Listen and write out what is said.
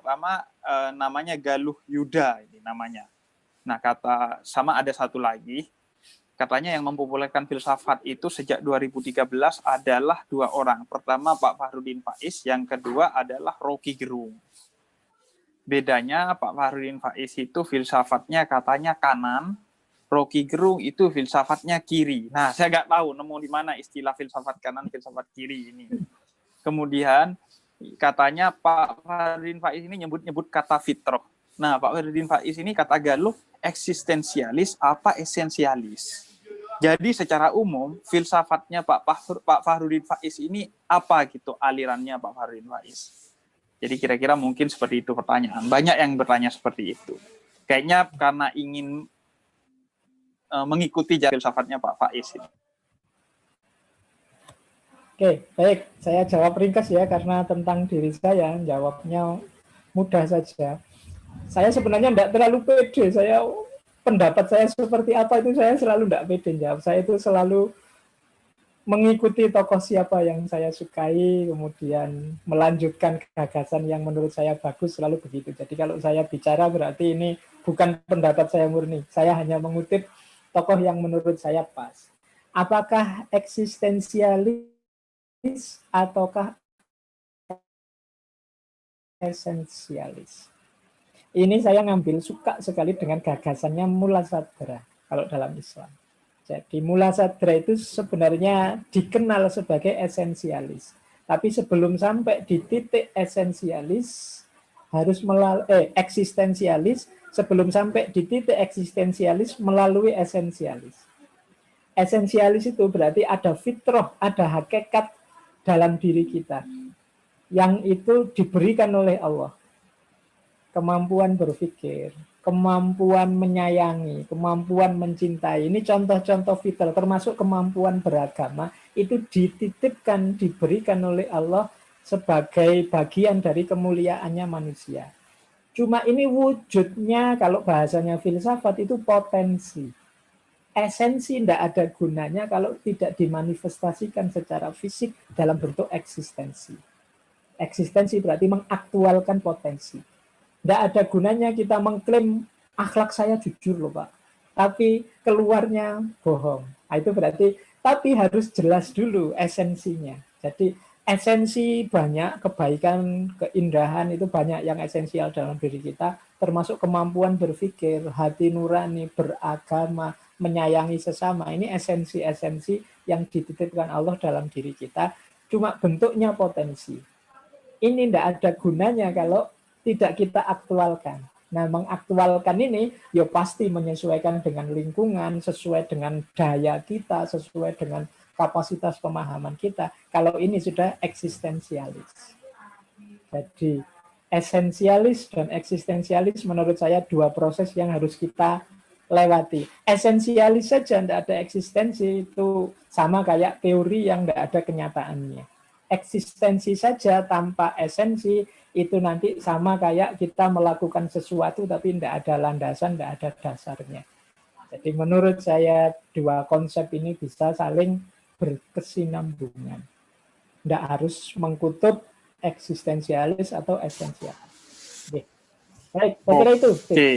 pertama namanya Galuh Yuda ini namanya. Nah, sama ada satu lagi, katanya yang mempopulerkan filsafat itu sejak 2013 adalah dua orang. Pertama Pak Fahrudin Faiz, yang kedua adalah Rocky Gerung. Bedanya Pak Fahrudin Faiz itu filsafatnya katanya kanan, Rocky Gerung itu filsafatnya kiri. Nah, saya nggak tahu nemu di mana istilah filsafat kanan, filsafat kiri ini. Kemudian katanya Pak Fahrudin Faiz ini nyebut kata fitrah. Nah, Pak Fahrudin Faiz ini kata Galuh eksistensialis apa esensialis. Jadi secara umum filsafatnya Pak Fahrudin Faiz ini apa gitu alirannya Pak Fahrudin Faiz. Jadi kira-kira mungkin seperti itu pertanyaan. Banyak yang bertanya seperti itu. Kayaknya karena ingin mengikuti jalan filsafatnya Pak Faiz ini. Oke, baik. Saya jawab ringkas ya, karena tentang diri saya, jawabnya mudah saja. Saya sebenarnya tidak terlalu pede. Pendapat saya seperti apa itu saya selalu tidak pede jawab. Saya itu selalu mengikuti tokoh siapa yang saya sukai, kemudian melanjutkan gagasan yang menurut saya bagus, selalu begitu. Jadi kalau saya bicara berarti ini bukan pendapat saya murni. Saya hanya mengutip tokoh yang menurut saya pas. Apakah eksistensialis ataukah esensialis? Ini saya suka sekali dengan gagasannya Mula Sadra kalau dalam Islam. Jadi Mula Sadra itu sebenarnya dikenal sebagai esensialis. Tapi sebelum sampai di titik esensialis harus eksistensialis, sebelum sampai di titik eksistensialis melalui esensialis. Esensialis itu berarti ada fitrah, ada hakikat dalam diri kita yang itu diberikan oleh Allah. Kemampuan berpikir, kemampuan menyayangi, kemampuan mencintai. Ini contoh-contoh fitrah, termasuk kemampuan beragama, itu dititipkan, diberikan oleh Allah sebagai bagian dari kemuliaannya manusia. Cuma ini wujudnya, kalau bahasanya filsafat itu potensi. Esensi tidak ada gunanya kalau tidak dimanifestasikan secara fisik dalam bentuk eksistensi. Eksistensi berarti mengaktualkan potensi. Tidak ada gunanya kita mengklaim akhlak saya jujur loh Pak, tapi keluarnya bohong. Nah, itu berarti, tapi harus jelas dulu esensinya. Jadi esensi banyak, kebaikan, keindahan itu banyak yang esensial dalam diri kita, termasuk kemampuan berpikir, hati nurani, beragama, menyayangi sesama. Ini esensi-esensi yang dititipkan Allah dalam diri kita, cuma bentuknya potensi. Ini tidak ada gunanya kalau tidak kita aktualkan. Nah, mengaktualkan ini ya pasti menyesuaikan dengan lingkungan, sesuai dengan daya kita, sesuai dengan kapasitas pemahaman kita. Kalau ini sudah eksistensialis. Jadi esensialis dan eksistensialis menurut saya dua proses yang harus kita lewati. Esensialis saja tidak ada eksistensi, itu sama kayak teori yang tidak ada kenyataannya. Eksistensi saja tanpa esensi itu nanti sama kayak kita melakukan sesuatu tapi tidak ada landasan, tidak ada dasarnya. Jadi menurut saya dua konsep ini bisa saling berkesinambungan. Tidak harus mengkutub eksistensialis atau esensialis. Oke. Baik, saya kira itu. Oke.